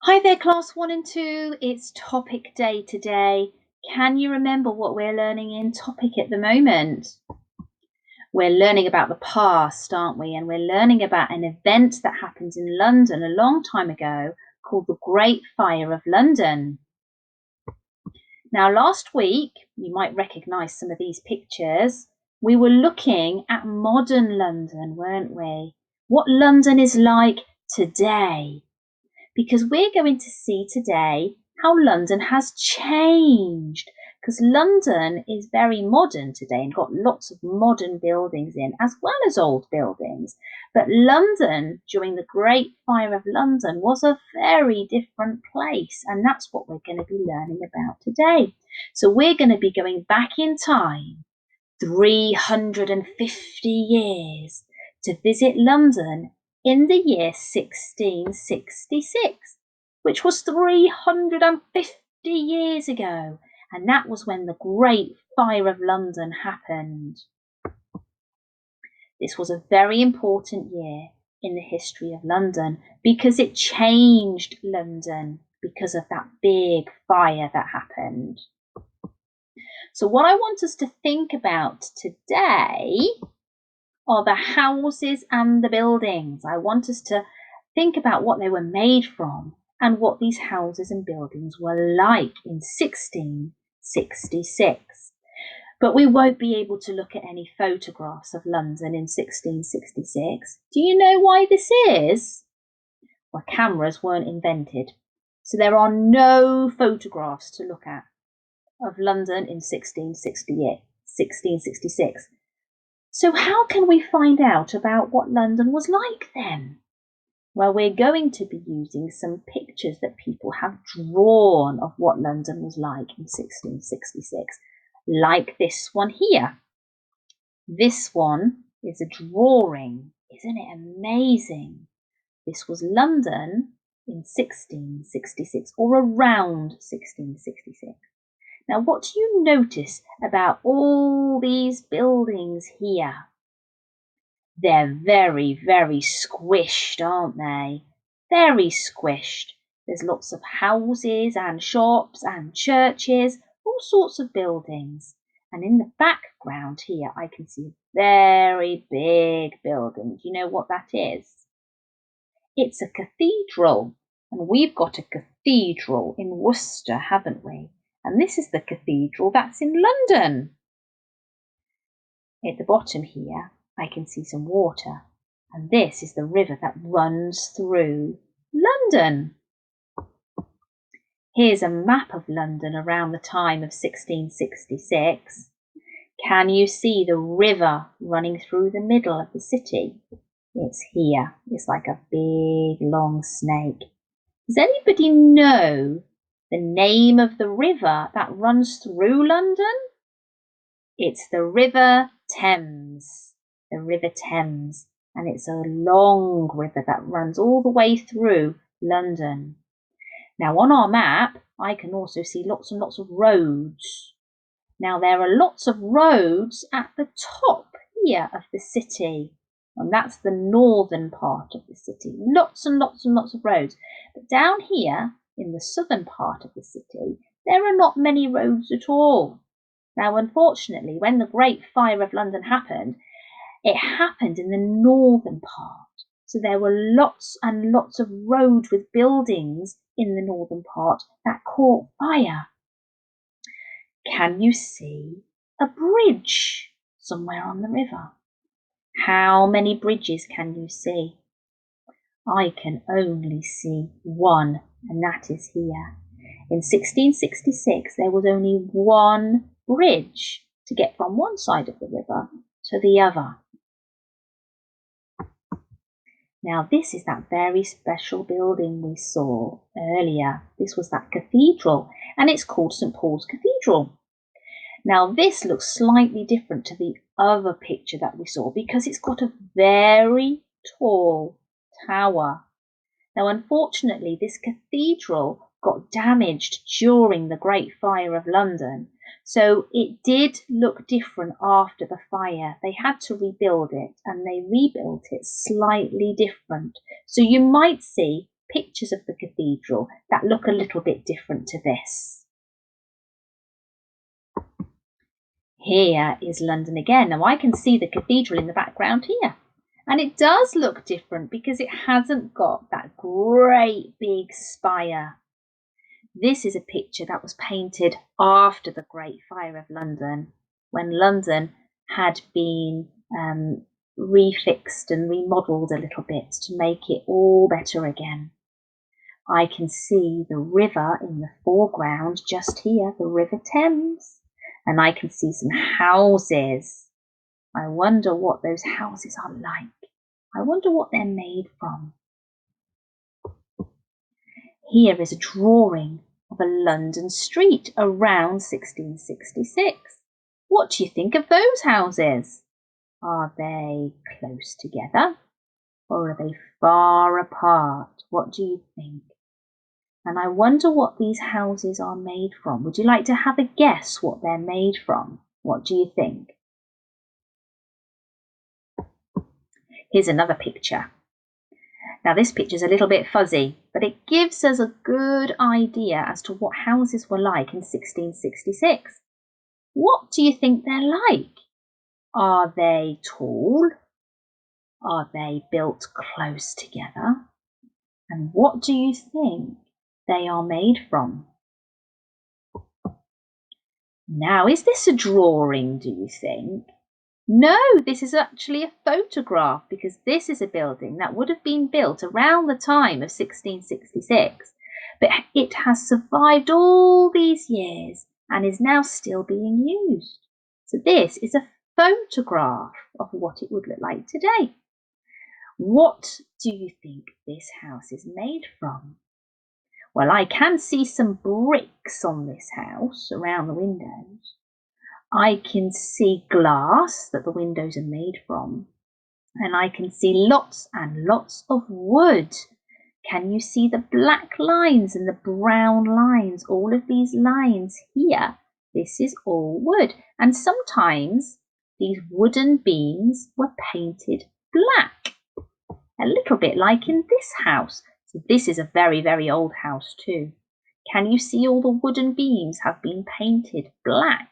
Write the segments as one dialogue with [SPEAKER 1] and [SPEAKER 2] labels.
[SPEAKER 1] Hi there, class 1 and 2. It's topic day today. Can you remember what we're learning in topic at the moment? We're learning about the past, aren't we? And we're learning about an event that happened in London a long time ago called the Great Fire of London. Now, last week, you might recognise some of these pictures. We were looking at modern London, weren't we? What London is like today. Because we're going to see today how London has changed. Because London is very modern today and got lots of modern buildings in, as well as old buildings. But London, during the Great Fire of London, was a very different place. And that's what we're going to be learning about today. So we're going to be going back in time 350 years to visit London in the year 1666, which was 350 years ago, and that was when the Great Fire of London happened. This was a very important year in the history of London because it changed London because of that big fire that happened. So what I want us to think about today are the houses and the buildings. I want us to think about what they were made from and what these houses and buildings were like in 1666. But we won't be able to look at any photographs of London in 1666. Do you know why this is? Well, cameras weren't invented, so there are no photographs to look at of London in 1666. So how can we find out about what London was like then? Well, we're going to be using some pictures that people have drawn of what London was like in 1666, like this one here. This one is a drawing. Isn't it amazing? This was London in 1666 or around 1666. Now, what do you notice about all these buildings here? They're very, very squished, aren't they? Very squished. There's lots of houses and shops and churches, all sorts of buildings. And in the background here, I can see a very big building. Do you know what that is? It's a cathedral. And we've got a cathedral in Worcester, haven't we? And this is the cathedral that's in London. At the bottom here, I can see some water, and this is the river that runs through London. Here's a map of London around the time of 1666. Can you see the river running through the middle of the city? It's here. It's like a big long snake. Does anybody know the name of the river that runs through London? It's the River Thames. The River Thames. And it's a long river that runs all the way through London. Now on our map, I can also see lots and lots of roads. Now there are lots of roads at the top here of the city. And that's the northern part of the city. Lots and lots and lots of roads. But down here in the southern part of the city, there are not many roads at all. Now, unfortunately, when the Great Fire of London happened, it happened in the northern part. So there were lots and lots of roads with buildings in the northern part that caught fire. Can you see a bridge somewhere on the river? How many bridges can you see? I can only see one, and that is here. In 1666, there was only one bridge to get from one side of the river to the other. Now, this is that very special building we saw earlier. This was that cathedral, and it's called St. Paul's Cathedral. Now, this looks slightly different to the other picture that we saw because it's got a very tall tower. Now, unfortunately, this cathedral got damaged during the Great Fire of London, so it did look different after the fire. They had to rebuild it, and they rebuilt it slightly different. So you might see pictures of the cathedral that look a little bit different to this. Here is London again. Now I can see the cathedral in the background here. And it does look different because it hasn't got that great big spire. This is a picture that was painted after the Great Fire of London, when London had been refixed and remodelled a little bit to make it all better again. I can see the river in the foreground just here, the River Thames, and I can see some houses. I wonder what those houses are like. I wonder what they're made from. Here is a drawing of a London street around 1666. What do you think of those houses? Are they close together or are they far apart? What do you think? And I wonder what these houses are made from. Would you like to have a guess what they're made from? What do you think? Here's another picture. Now this picture is a little bit fuzzy, but it gives us a good idea as to what houses were like in 1666. What do you think they're like? Are they tall? Are they built close together? And what do you think they are made from? Now, is this a drawing, do you think? No, this is actually a photograph because this is a building that would have been built around the time of 1666, but it has survived all these years and is now still being used. So this is a photograph of what it would look like today. What do you think this house is made from? Well, I can see some bricks on this house around the windows. I can see glass that the windows are made from, and I can see lots and lots of wood. Can you see the black lines and the brown lines? All of these lines here, this is all wood. And sometimes these wooden beams were painted black, a little bit like in this house. So this is a very, very old house too. Can you see all the wooden beams have been painted black?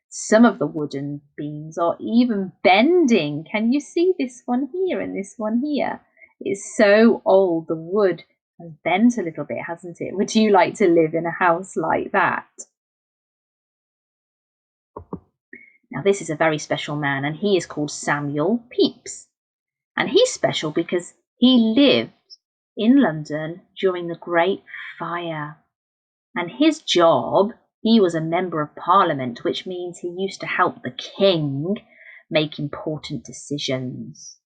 [SPEAKER 1] Some of the wooden beams are even bending. Can you see this one here and this one here? It's so old, the wood has bent a little bit, hasn't it? Would you like to live in a house like that? Now this is a very special man and he is called Samuel Pepys. And he's special because he lived in London during the Great Fire. And his job, he was a member of Parliament, which means he used to help the king make important decisions.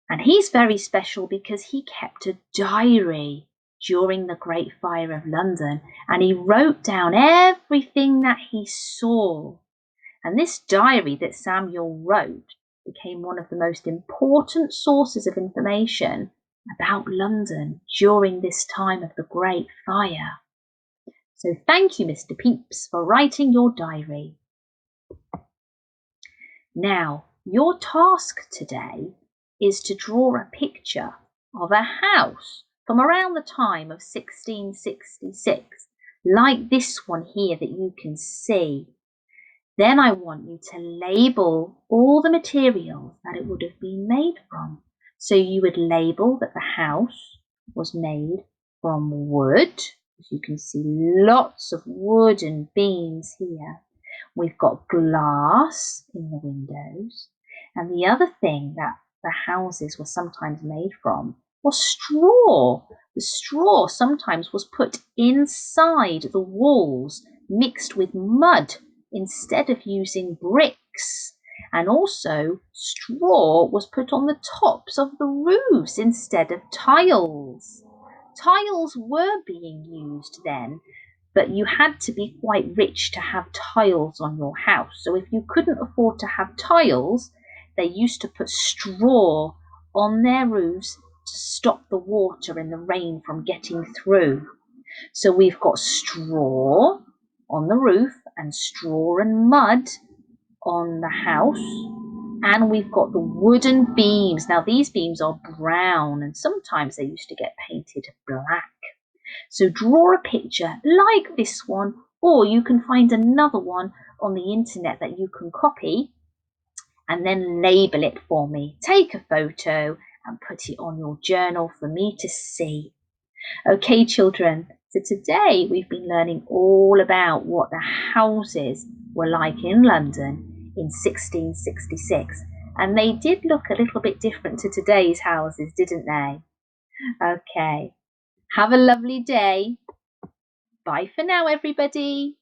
[SPEAKER 1] And he's very special because he kept a diary during the Great Fire of London and he wrote down everything that he saw. And this diary that Samuel wrote became one of the most important sources of information about London during this time of the Great Fire. So thank you, Mr. Pepys, for writing your diary. Now, your task today is to draw a picture of a house from around the time of 1666, like this one here that you can see. Then I want you to label all the materials that it would have been made from. So you would label that the house was made from wood. As you can see, lots of wooden beams here. We've got glass in the windows. And the other thing that the houses were sometimes made from was straw. The straw sometimes was put inside the walls mixed with mud instead of using bricks. And also straw was put on the tops of the roofs instead of tiles. Tiles were being used then, but you had to be quite rich to have tiles on your house. So if you couldn't afford to have tiles, they used to put straw on their roofs to stop the water and the rain from getting through. So we've got straw on the roof and straw and mud on the house. And we've got the wooden beams. Now these beams are brown and sometimes they used to get painted black. So draw a picture like this one, or you can find another one on the internet that you can copy and then label it for me. Take a photo and put it on your journal for me to see. Okay, children, so today we've been learning all about what the houses were like in London in 1666. And they did look a little bit different to today's houses, didn't they? Okay, have a lovely day. Bye for now, everybody.